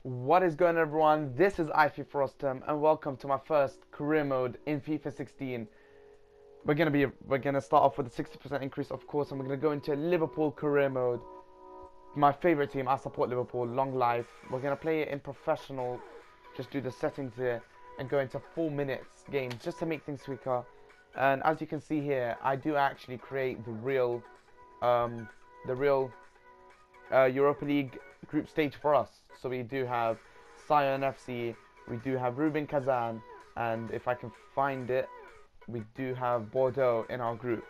What is going on, everyone? This is Ify Frostum and welcome to my first career mode in FIFA 16. We're gonna start off with a 60% increase, of course, and we're gonna go into Liverpool career mode. My favorite team. I support Liverpool, long life. We're gonna play it in professional, just do the settings here and go into 4 minutes games just to make things quicker. And as you can see here, I do actually create the real Europa League group stage for us. So we do have Sion FC, we do have Rubin Kazan, and if I can find it, we do have Bordeaux in our group.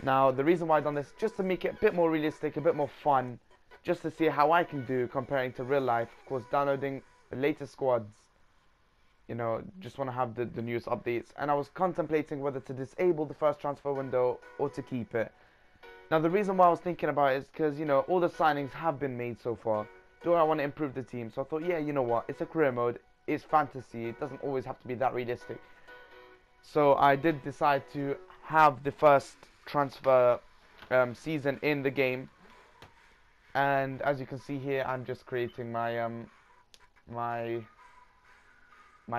Now, the reason why I've done this, just to make it a bit more realistic, a bit more fun, just to see how I can do comparing to real life. Of course, downloading the latest squads, you know, just want to have the newest updates. And I was contemplating whether to disable the first transfer window or to keep it. Now, the reason why I was thinking about it is because, you know, all the signings have been made so far. Do I want to improve the team? So I thought, yeah, you know what? It's a career mode. It's fantasy. It doesn't always have to be that realistic. So I did decide to have the first transfer season in the game. And as you can see here, I'm just creating my my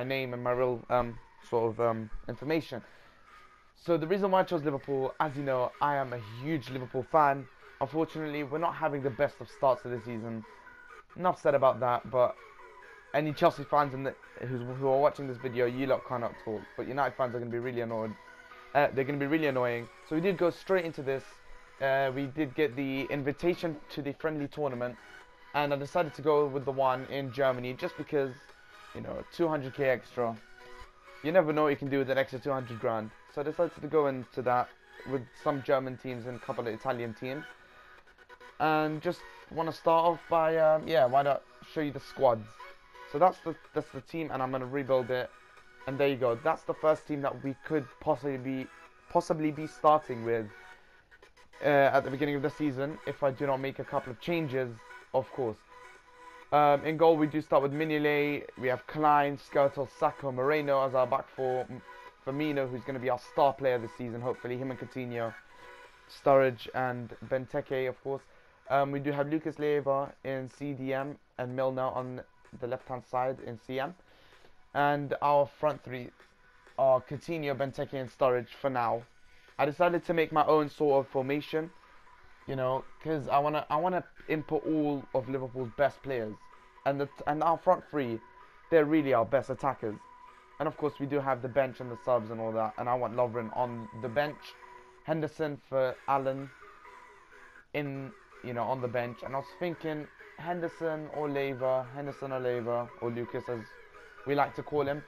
name and my real information. So the reason why I chose Liverpool, as you know, I am a huge Liverpool fan. Unfortunately, we're not having the best of starts of the season. Enough said about that, but any Chelsea fans who are watching this video, you lot cannot talk. But United fans are going to be really annoyed. They're going to be really annoying. So we did go straight into this. We did get the invitation to the friendly tournament. And I decided to go with the one in Germany just because, you know, 200k extra. You never know what you can do with an extra 200 grand. So I decided to go into that with some German teams and a couple of Italian teams. And just want to start off by, yeah, why not show you the squads. So that's the team, and I'm going to rebuild it. And there you go. That's the first team that we could possibly be starting with at the beginning of the season, if I do not make a couple of changes, of course. In goal, we do start with Mignolet. We have Klein, Skrtel, Sacco, Moreno as our back four. Firmino, who's going to be our star player this season, hopefully. Him and Coutinho. Sturridge and Benteke, of course. We do have Lucas Leiva in CDM and Milner on the left-hand side in CM. And our front three are Coutinho, Benteke and Sturridge for now. I decided to make my own sort of formation, you know, because I wanna input all of Liverpool's best players, and our front three, they're really our best attackers. And of course we do have the bench and the subs and all that, and I want Lovren on the bench, Henderson for Allen on the bench. And I was thinking Henderson or Leiva, or Lucas as we like to call him.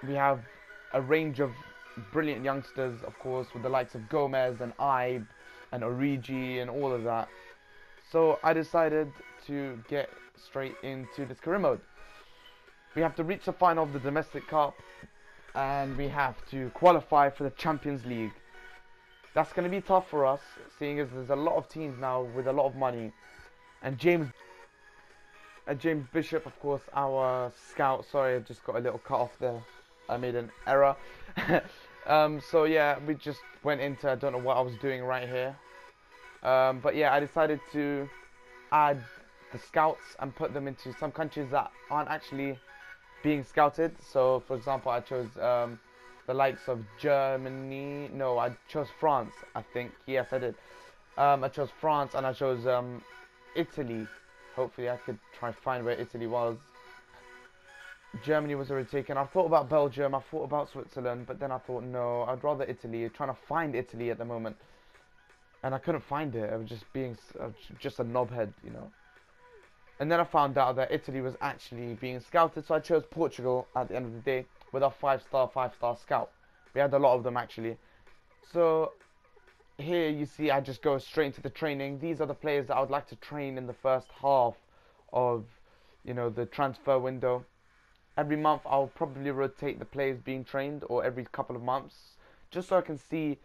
We have a range of brilliant youngsters, of course, with the likes of Gomez and Ibe and Origi and all of that. So I decided to get straight into this career mode. We have to reach the final of the domestic cup, and we have to qualify for the Champions League. That's going to be tough for us, seeing as there's a lot of teams now with a lot of money. And James Bishop, of course, our scout. Sorry, I just got a little cut off there. I made an error. So yeah, we just went into, I don't know what I was doing right here. But yeah, I decided to add the scouts and put them into some countries that aren't actually being scouted. So for example, I chose the likes of Germany. No, I chose France, I think. Yes, I did. I chose France, and I chose Italy. Hopefully I could try and find where Italy was. Germany was already taken. I thought about Belgium, I thought about Switzerland, but then I thought, no, I'd rather Italy. I'm trying to find Italy at the moment, and I couldn't find it. I was just a knobhead, you know. And then I found out that Italy was actually being scouted, so I chose Portugal at the end of the day with our 5-star scout. We had a lot of them actually. So here you see I just go straight into the training. These are the players that I would like to train in the first half of, you know, the transfer window. Every month I'll probably rotate the players being trained, or every couple of months, just so I can see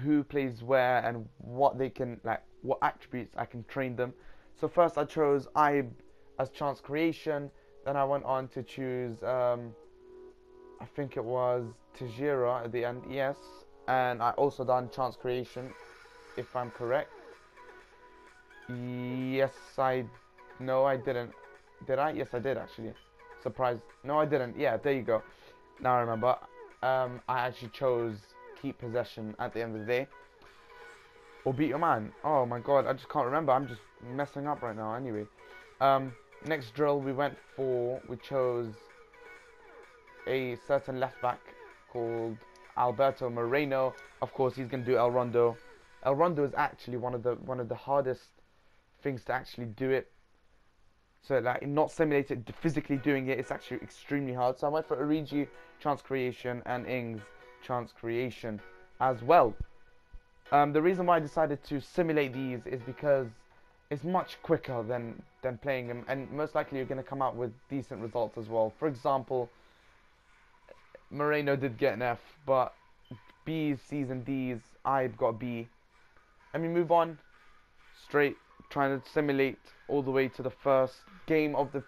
who plays where and what they can, like, what attributes I can train them. So first I chose Ibe as chance creation. Then I went on to choose I think it was Tajira at the end, yes. And I also done chance creation, if I'm correct. Yes, I No, I didn't. Did I? Yes, I did actually. Surprise. No, I didn't. Yeah, there you go. Now I remember. I actually chose keep possession at the end of the day. Or beat your man. Oh my god, I just can't remember. I'm just messing up right now anyway. Next drill we chose a certain left back called Alberto Moreno. Of course, he's going to do El Rondo. El Rondo is actually one of the hardest things to actually do it. So like not simulate it, physically doing it, it's actually extremely hard. So I went for Origi, chance creation, and Ings, chance creation as well. The reason why I decided to simulate these is because it's much quicker than playing them, and most likely you're going to come out with decent results as well. For example, Moreno did get an F, but B's, C's, and D's, I got a B. Let me move on straight, trying to simulate all the way to the first game of the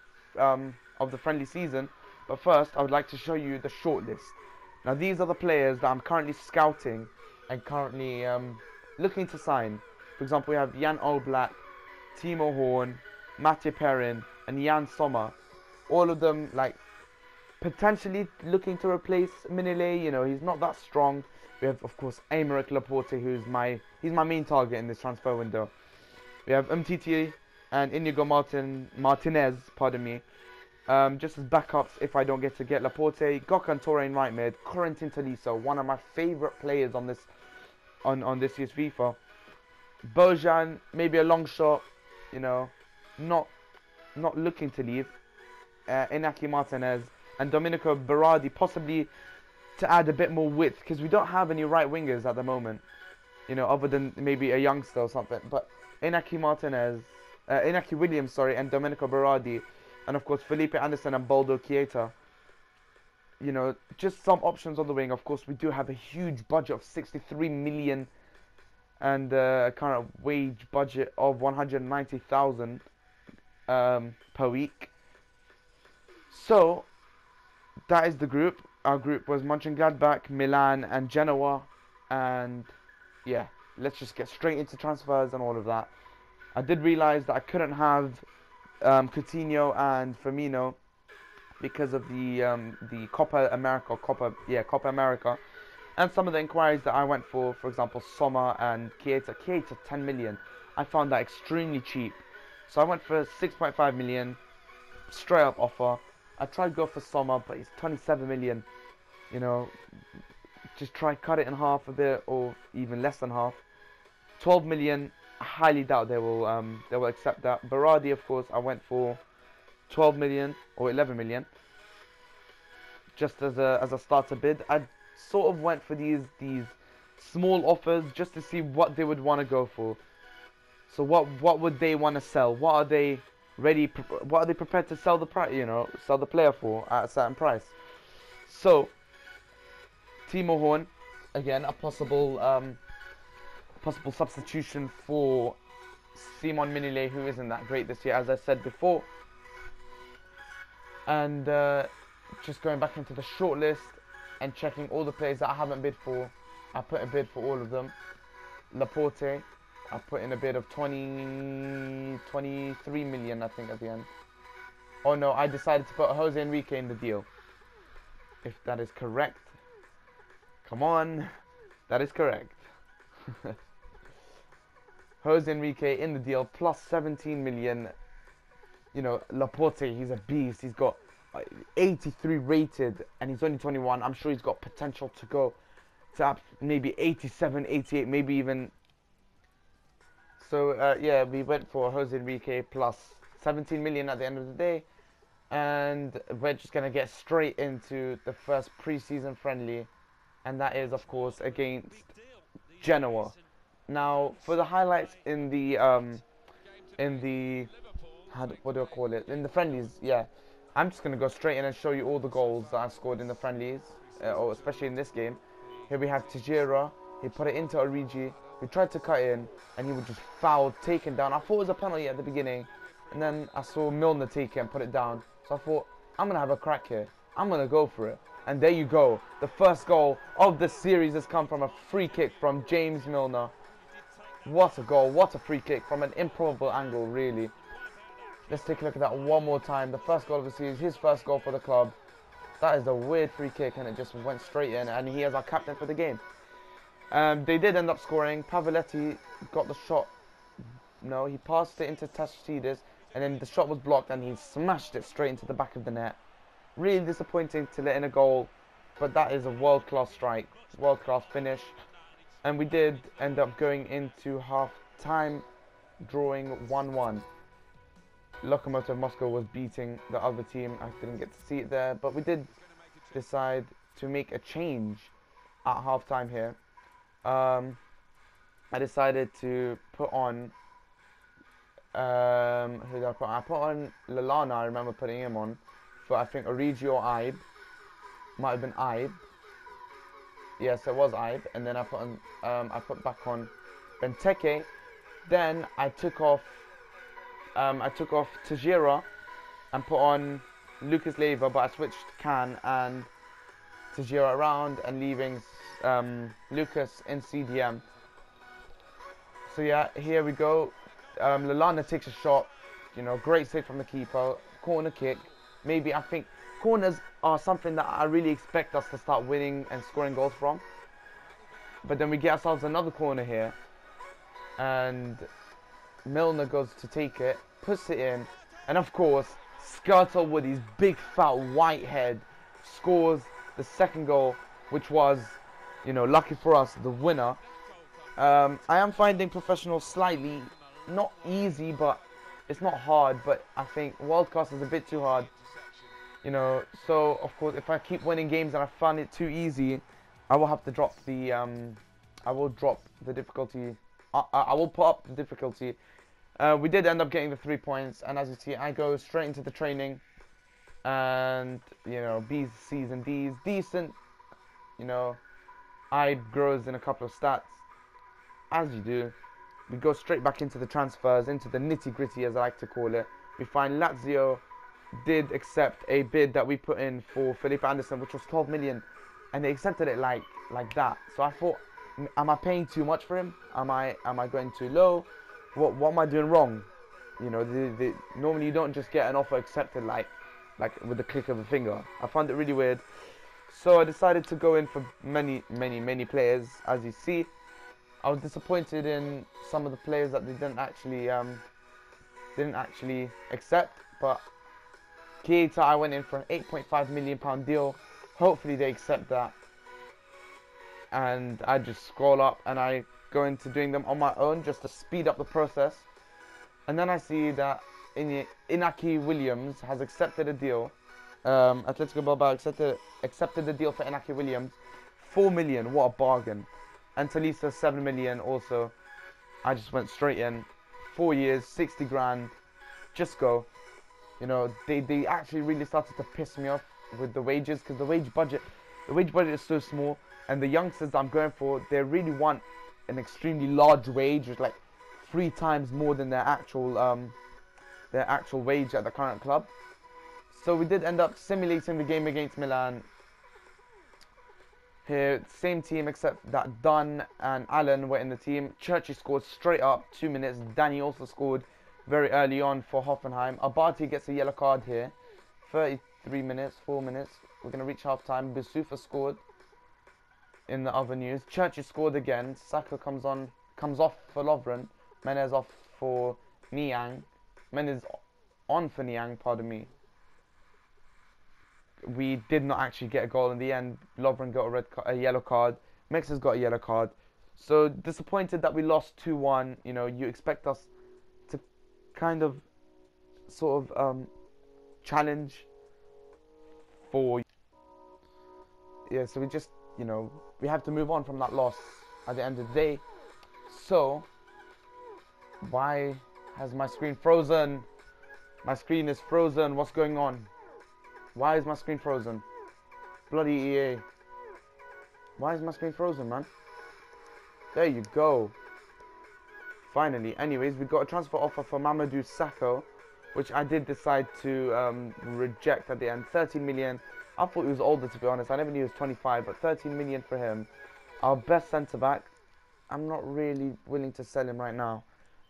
friendly season. But first, I would like to show you the shortlist. Now, these are the players that I'm currently scouting and currently looking to sign. For example, we have Jan Oblak, Timo Horn, Matej Perin, and Jan Sommer. All of them, like, potentially looking to replace Minile. You know, he's not that strong. We have, of course, Aymeric Laporte, he's my main target in this transfer window. We have Umtiti and Inigo Martinez, pardon me, just as backups if I don't get to get Laporte. Gökhan Torre in right mid, Corentin Tolisso, one of my favorite players on this year's FIFA. Bojan, maybe a long shot, you know, not looking to leave. Inaki Martinez and Domenico Berardi, possibly to add a bit more width, because we don't have any right wingers at the moment, you know, other than maybe a youngster or something. But Inaki Williams, sorry, and Domenico Berardi, and of course Felipe Anderson and Baldo Chiesa. You know, just some options on the wing. Of course, we do have a huge budget of 63 million and a current wage budget of 190,000 per week. So that is the group. Our group was Mönchengladbach, Milan, and Genoa. And yeah, let's just get straight into transfers and all of that. I did realize that I couldn't have Coutinho and Firmino because of the Copa America, and some of the inquiries that I went for example, Sommer and Chiesa, 10 million. I found that extremely cheap, so I went for 6.5 million, straight up offer. I tried to go for Sommer, but it's 27 million. You know, just try cut it in half a bit, or even less than half. 12 million. I highly doubt they will accept that. Berardi, of course, I went for 12 million or 11 million, just as a starter bid. I sort of went for these small offers just to see what they would want to go for. So what would they want to sell? What are they prepared to sell the price? You know, sell the player for at a certain price. So Timo Horn, again, a possible substitution for Simon Minile, who isn't that great this year, as I said before. And just going back into the shortlist and checking all the players that I haven't bid for. I put a bid for all of them. Laporte, I put in a bid of 23 million, I think, at the end. Oh no, I decided to put Jose Enrique in the deal. If that is correct. Come on, that is correct. Jose Enrique in the deal, plus 17 million. You know, Laporte, he's a beast. He's got 83 rated, and he's only 21. I'm sure he's got potential to go to maybe 87, 88, maybe even. So, yeah, we went for Jose Enrique plus 17 million at the end of the day. And we're just going to get straight into the first pre-season friendly. And that is, of course, against Genoa. Now, for the highlights in the what do I call it? In the friendlies, yeah. I'm just going to go straight in and show you all the goals that I've scored in the friendlies, or especially in this game. Here we have Tejera. He put it into Origi. We tried to cut in, and he was just fouled, taken down. I thought it was a penalty at the beginning, and then I saw Milner take it and put it down. So I thought, I'm going to have a crack here. I'm going to go for it. And there you go. The first goal of the series has come from a free kick from James Milner. What a goal. What a free kick from an improbable angle, really. Let's take a look at that one more time. The first goal of the series, his first goal for the club. That is a weird free kick, and it just went straight in, and he is our captain for the game. They did end up scoring. Pavoletti got the shot. No, he passed it into Tashides, and then the shot was blocked, and he smashed it straight into the back of the net. Really disappointing to let in a goal, but that is a world-class strike, world-class finish. And we did end up going into half-time, drawing 1-1. Lokomotiv Moscow was beating the other team. I didn't get to see it there, but we did decide to make a change at half-time here. I decided to put on who did I put on? I put on Lallana. I remember putting him on for, I think, Origi or Ibe. Might have been Ibe. Yes, it was Ibe. And then I put back on Benteke. Then I took off Tajira and put on Lucas Leiva, but I switched Can and Tajira around and leaving Lucas in CDM. So yeah, here we go. Lallana takes a shot, you know, great save from the keeper, corner kick. Maybe, I think corners are something that I really expect us to start winning and scoring goals from. But then we get ourselves another corner here, and Milner goes to take it, puts it in, and of course, Skirtle with his big fat white head scores the second goal, which was, you know, lucky for us, the winner. I am finding professional slightly not easy, but it's not hard. But I think World Class is a bit too hard, you know. So of course, if I keep winning games and I find it too easy, I will have to drop the I will drop the difficulty. I will put up the difficulty. We did end up getting the 3 points, and as you see, I go straight into the training, and you know, B's, C's, and D's, decent. You know, I grows in a couple of stats, as you do. We go straight back into the transfers, into the nitty-gritty, as I like to call it. We find Lazio did accept a bid that we put in for Felipe Anderson, which was 12 million, and they accepted it like that. So I thought, am I paying too much for him? Am I going too low? What am I doing wrong? You know, normally you don't just get an offer accepted like with the click of a finger. I found it really weird. So I decided to go in for many players. As you see, I was disappointed in some of the players that they didn't actually accept. But Keita, I went in for an £8.5 million deal. Hopefully they accept that. And I just scroll up and I go into doing them on my own just to speed up the process. And then I see that Inaki Williams has accepted a deal. Atletico Bilbao accepted the deal for Inaki Williams. 4 million, what a bargain. And Talisa, 7 million also. I just went straight in. 4 years, 60 grand. Just go. You know, they actually really started to piss me off with the wages, because the wage budget is so small, and the youngsters I'm going for, they really want an extremely large wage, with like 3 times more than their actual wage at the current club. So we did end up simulating the game against Milan. Here, same team except that Dunn and Allen were in the team. Churchy scored straight up, 2 minutes. Danny also scored very early on for Hoffenheim. Abati gets a yellow card here. 33 minutes, 4 minutes. We're going to reach half-time. Bisufa scored in the other news. Churchy scored again. Saka comes off for Lovren. Menez off for Niang. Menez on for Niang, pardon me. We did not actually get a goal in the end. Lovren got a yellow card. Mexer's got a yellow card. So disappointed that we lost 2-1. You know, you expect us to kind of sort of challenge for, yeah, so we just, you know, we have to move on from that loss at the end of the day. So why has my screen frozen? My screen is frozen. What's going on? Why is my screen frozen? Bloody EA. Why is my screen frozen, man? There you go. Finally. Anyways, we got a transfer offer for Mamadou Sakho, which I did decide to reject at the end. 13 million. I thought he was older, to be honest. I never knew he was 25, but 13 million for him. Our best centre-back. I'm not really willing to sell him right now.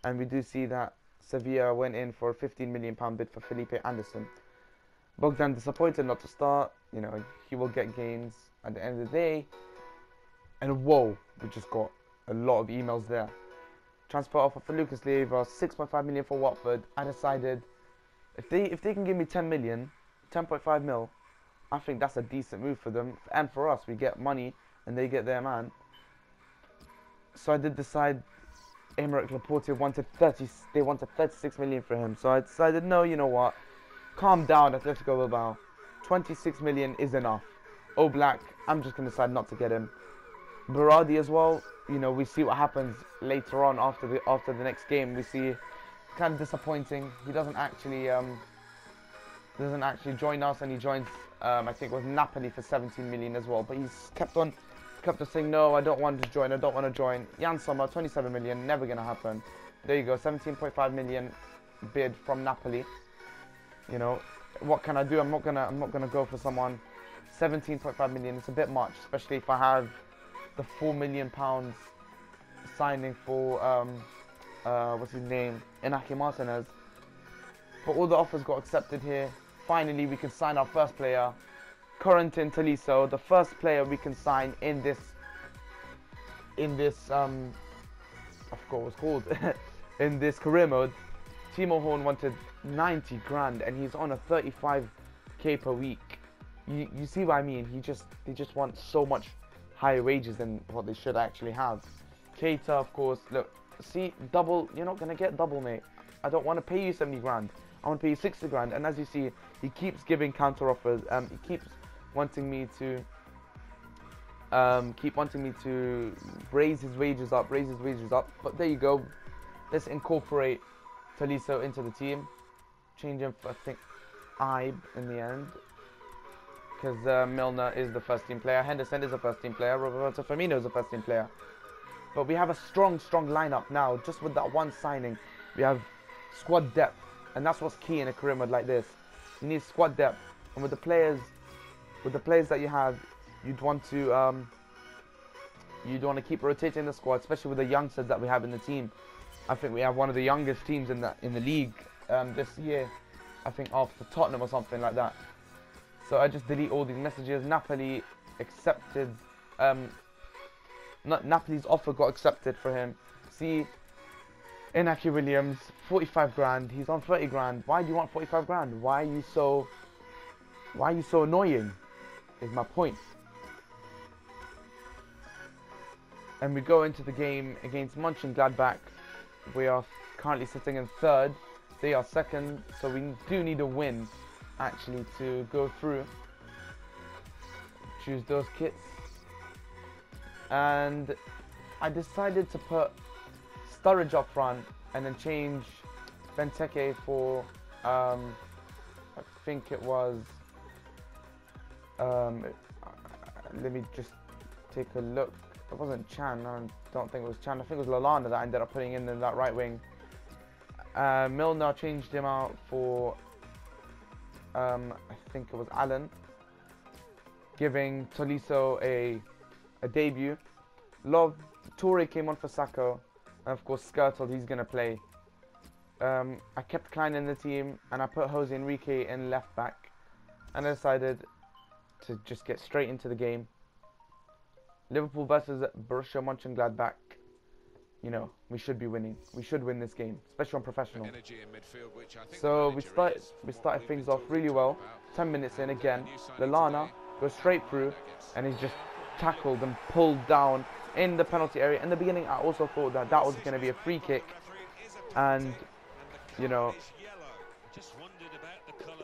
And we do see that Sevilla went in for a £15 million bid for Felipe Anderson. Bogdan disappointed not to start. You know, he will get games at the end of the day. And whoa, we just got a lot of emails there. Transfer offer for Lucas Leiva, 6.5 million for Watford. I decided if they can give me 10 million, 10.5 mil, I think that's a decent move for them. And for us, we get money and they get their man. So I did decide Aymeric Laporte wanted 36 million for him. So I decided, no, you know what? Calm down, Atletico Bilbao. 26 million is enough. Oh, Black, I'm just going to decide not to get him. Berardi as well, you know, we see what happens later on after the next game. We see kind of disappointing. He doesn't actually join us, and he joins I think it was Napoli for 17 million as well. But he's kept on saying, no, I don't want to join, I don't want to join. Jan Sommer, 27 million, never gonna happen. There you go, 17.5 million bid from Napoli. You know, what can I do? I'm not gonna go for someone. 17.5 million, it's a bit much, especially if I have the £4 million signing for what's his name, Inaki Martinez. But all the offers got accepted here. Finally, we can sign our first player, Corentin Tolisso, the first player we can sign in this I forgot what it's called in this career mode. Timo Horn wanted 90 grand and he's on a 35k per week. You see what I mean? They just want so much higher wages than what they should actually have. Keita, of course, look, see, double, you're not gonna get double, mate. I don't want to pay you 70 grand. I want to pay you 60 grand. And as you see, he keeps giving counter offers. He keeps wanting me to raise his wages up. But there you go. Let's incorporate Tolisso into the team. Change him for, I think, Ibe in the end, because Milner is the first team player. Henderson is a first team player. Roberto Firmino is a first team player. But we have a strong lineup now. Just with that one signing, we have squad depth, and that's what's key in a career mode like this. You need squad depth, and with the players that you have, you'd want to keep rotating the squad, especially with the youngsters that we have in the team. I think we have one of the youngest teams in the league this year. I think after Tottenham or something like that. So I just delete all these messages. Napoli accepted. Napoli's offer got accepted for him. See, Inaki Williams, 45 grand. He's on 30 grand. Why do you want 45 grand? Why are you so annoying? Is my point. And we go into the game against Mönchengladbach. We are currently sitting in third. They are second, so we do need a win actually to go through. Choose those kits. And I decided to put Sturridge up front and then change Benteke for I think it was let me just take a look. It wasn't Chan. I don't think it was Chan. I think it was Lalana that I ended up putting in that right wing. Milner changed him out for I think it was Allen, giving Tolisso a debut. Toure came on for Sacco, and of course Skirtle, he's gonna play. I kept Klein in the team, and I put Jose Enrique in left back, and I decided to just get straight into the game. Liverpool versus Borussia Mönchengladbach. You know, we should be winning. We should win this game, especially on professional. So we started things off really well. 10 minutes in again, Lallana goes straight through, and he's just tackled and pulled down in the penalty area. In the beginning, I also thought that was going to be a free kick, and you know,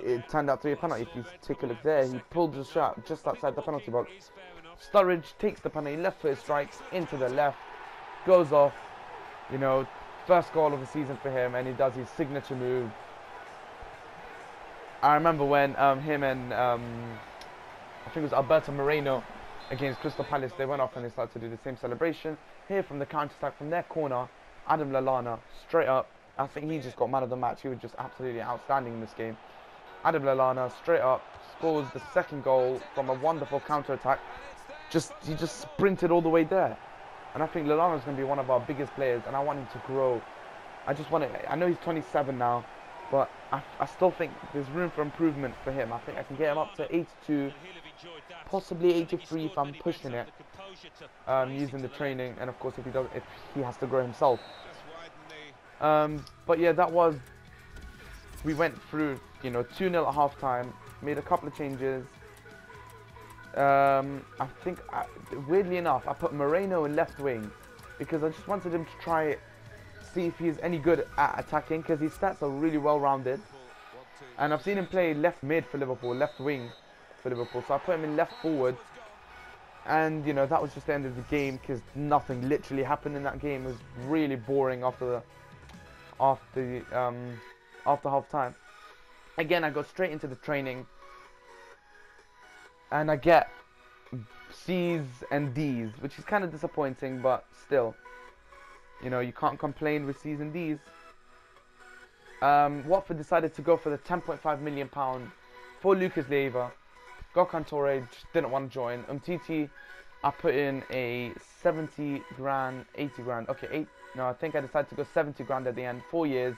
it turned out to be a penalty. If you take a look there, he pulled the shot just outside the penalty box. Sturridge takes the penalty, left foot strikes into the left, goes off. You know, first goal of the season for him, and he does his signature move. I remember when him and I think it was Alberto Moreno against Crystal Palace, they went off and they started to do the same celebration. Here from the counter-attack from their corner, Adam Lallana, straight up. I think he just got man of the match. He was just absolutely outstanding in this game. Adam Lallana, straight up, scores the second goal from a wonderful counter-attack. He just sprinted all the way there. And I think Lallana is going to be one of our biggest players, and I want him to grow I just want to. I know he's 27 now, but I still think there's room for improvement for him. I think I can get him up to 82, possibly 83 if I'm pushing it, using the training, and of course if he has to grow himself. But yeah, that was. We went through, you know, 2-0 at half time, made a couple of changes. I think, weirdly enough, I put Moreno in left wing because I just wanted him to try it, see if he's any good at attacking, because his stats are really well rounded. And I've seen him play left mid for Liverpool, left wing for Liverpool, so I put him in left forward. And, you know, that was just the end of the game because nothing literally happened in that game. It was really boring after half time. Again, I go straight into the training and I get C's and D's, which is kind of disappointing, but still, you know, you can't complain with C's and D's. Watford decided to go for the £10.5 million for Lucas Leiva. Gökhan Toure just didn't want to join. Umtiti, I put in a 70 grand, 80 grand. Okay, no, I think I decided to go 70 grand at the end. 4 years.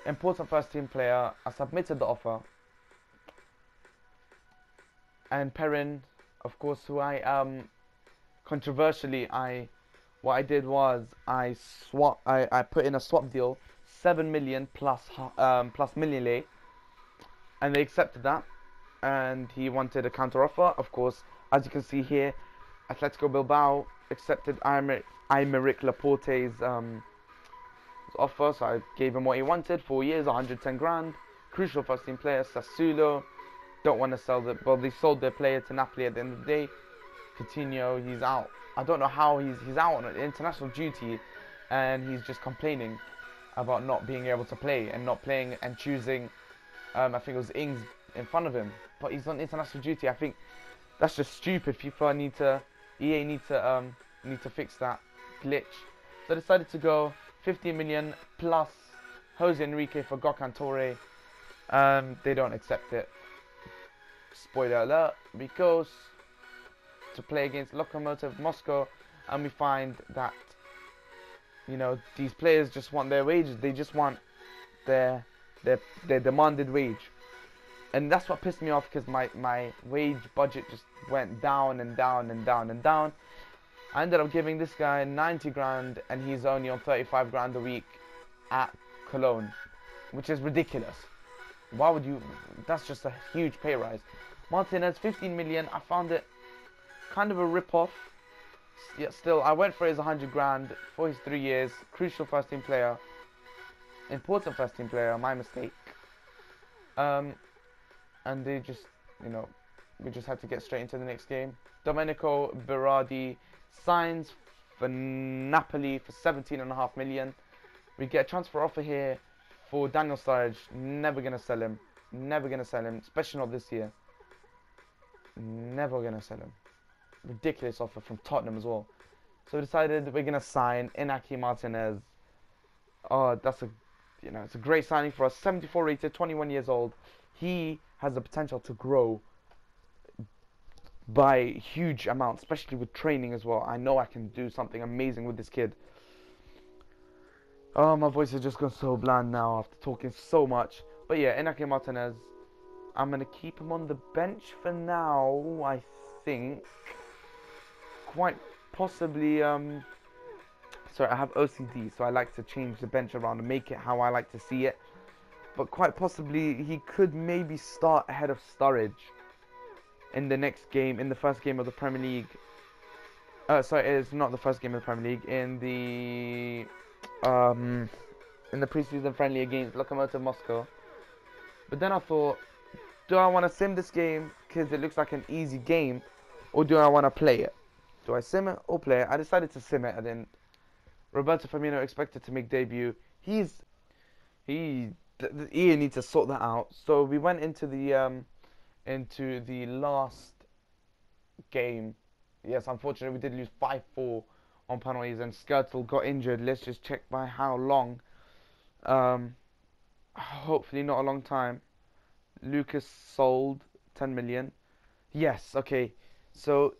Important first team player. I submitted the offer. And Perrin, of course, who I controversially what I did was I put in a swap deal, 7 million plus Million, and they accepted that. And he wanted a counter offer. Of course, as you can see here, Atletico Bilbao accepted Aymeric Laporte's offer, so I gave him what he wanted. 4 years, 110 grand. Crucial first team player. Sassuolo don't want to sell the, well, they sold their player to Napoli at the end of the day. Coutinho, he's out. I don't know how he's out on international duty, and he's just complaining about not being able to play and not playing and choosing. I think it was Ings in front of him, but he's on international duty. I think that's just stupid. EA need to fix that glitch. So I decided to go 15 million plus Jose Enrique for Gökhan Toure. They don't accept it. Spoiler alert, we go to play against Lokomotiv Moscow, and we find that, you know, these players just want their wages. They just want their demanded wage. And that's what pissed me off, because my wage budget just went down and down and down and down. I ended up giving this guy 90 grand, and he's only on 35 grand a week at Cologne, which is ridiculous. Why would you? That's just a huge pay rise. Martinez, 15 million. I found it kind of a rip-off. Yet still, I went for his 100 grand for his 3 years. Crucial first team player. Important first team player. My mistake. And they just, you know, we just had to get straight into the next game. Domenico Berardi signs for Napoli for 17.5 million. We get a transfer offer here for Daniel Sturridge. Never gonna sell him. Never gonna sell him, especially not this year. Never gonna sell him. Ridiculous offer from Tottenham as well. So we decided we're gonna sign Inaki Martinez. Oh, that's a, you know, it's a great signing for us. 74 rated, 21 years old. He has the potential to grow by huge amounts, especially with training as well. I know I can do something amazing with this kid. Oh, my voice has just gone so bland now after talking so much. But yeah, Inaki Martinez, I'm going to keep him on the bench for now, I think. Quite possibly, sorry, I have OCD, so I like to change the bench around and make it how I like to see it. But quite possibly, he could maybe start ahead of Sturridge in the next game, in the first game of the Premier League. Sorry, it's not the first game of the Premier League. In the preseason friendly against Lokomotiv Moscow. But then I thought, do I want to sim this game because it looks like an easy game, or do I want to play it? Do I sim it or play it? I decided to sim it, and then Roberto Firmino expected to make debut. The EA needs to sort that out. So we went into the last game. Yes, unfortunately we did lose 5-4 on penalties, and Skirtle got injured. Let's just check by how long. Hopefully not a long time. Lucas sold 10 million. Yes, okay. So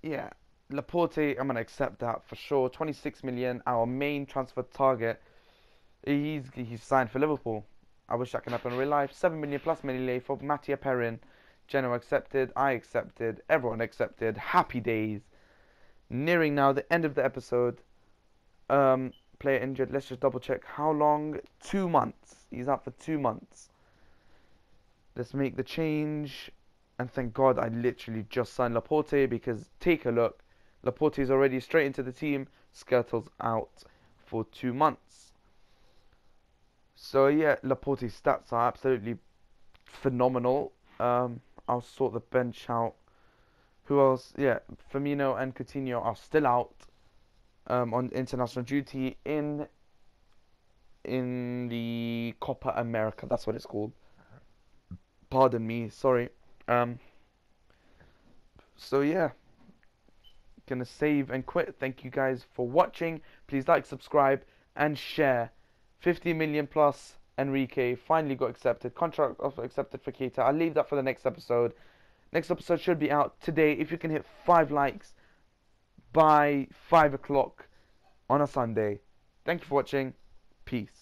yeah, Laporte, I'm going to accept that for sure. 26 million, our main transfer target. He's signed for Liverpool. I wish that can happen in real life. 7 million plus Menile for Mattia Perrin. Genoa accepted. I accepted. Everyone accepted. Happy days. Nearing now the end of the episode. Player injured. Let's just double check. How long? 2 months. He's out for 2 months. Let's make the change. And thank God I literally just signed Laporte, because take a look. Laporte is already straight into the team. Skirtle's out for 2 months. So yeah, Laporte's stats are absolutely phenomenal. I'll sort the bench out. Who else? Yeah, Firmino and Coutinho are still out on international duty in the Copa America. That's what it's called. Pardon me, sorry. So yeah, gonna save and quit. Thank you guys for watching. Please like, subscribe, and share. 50 million plus Enrique finally got accepted. Contract offer accepted for Keita. I'll leave that for the next episode. Next episode should be out today. If you can hit 5 likes by 5 o'clock on a Sunday. Thank you for watching. Peace.